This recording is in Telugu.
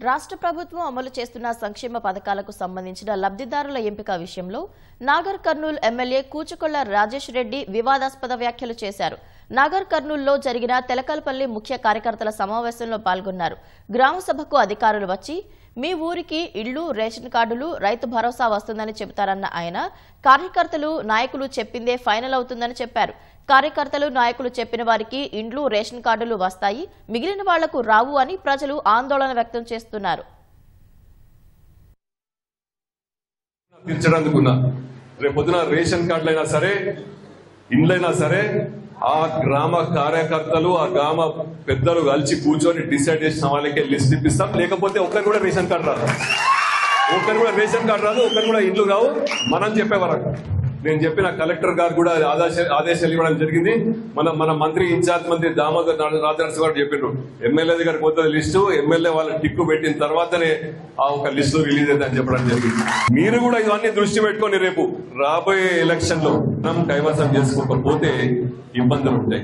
రాష్ట్ర ప్రభుత్వం అమలు చేస్తున్న సంక్షేమ పథకాలకు సంబంధించిన లబ్ధిదారుల ఎంపిక విషయంలో నాగర్ కర్నూల్ ఎమ్మెల్యే కూచుకొళ్ల రాజేష్ రెడ్డి వివాదాస్పద వ్యాఖ్యలు చేశారు. నాగర్ కర్నూల్లో జరిగిన తెలకల్పల్లి ముఖ్య కార్యకర్తల సమావేశంలో పాల్గొన్నారు. గ్రామ సభకు అధికారులు వచ్చి మీ ఊరికి ఇళ్లు, రేషన్ కార్డులు, రైతు భరోసా వస్తుందని చెబుతారన్న ఆయన కార్యకర్తలు, నాయకులు చెప్పిందే ఫైనల్ అవుతుందని చెప్పారు. కార్యకర్తలు, నాయకులు చెప్పిన వారికి ఇండ్లు, రేషన్ కార్డులు వస్తాయి, మిగిలిన వాళ్లకు రావు అని ప్రజలు ఆందోళన వ్యక్తం చేస్తున్నారు. రేపొద్దున రేషన్ కార్డులైనా సరే, ఇండ్లైనా సరే, ఆ గ్రామ కార్యకర్తలు, ఆ గ్రామ పెద్దలు కలిసి కూర్చొని డిసైడ్ చేసిన వాళ్ళకే లిస్ట్ ఇప్పిస్తాం. లేకపోతే ఒక్కరు కూడా రేషన్ కార్డు రాదు, ఒక్కరు కూడా ఇండ్లు రావు. మనం చెప్పేవారు. నేను చెప్పిన కలెక్టర్ గారు కూడా ఆదేశాలు ఇవ్వడం జరిగింది. మన మంత్రి, ఇన్ఛార్జ్ మంత్రి దామోదర్ రాజనరసింహ గారు చెప్పిండ్రు, ఎమ్మెల్యే దగ్గరికి పోతుంది లిస్టు, ఎమ్మెల్యే వాళ్ళ టిక్కు పెట్టిన తర్వాతనే ఆ ఒక లిస్టు రిలీజ్ అయిందని చెప్పడం జరిగింది. మీరు కూడా ఇవన్నీ దృష్టి పెట్టుకొని రేపు రాబోయే ఎలక్షన్ లో మనం కైవసం చేసుకోకపోతే ఇబ్బందులు ఉంటాయి.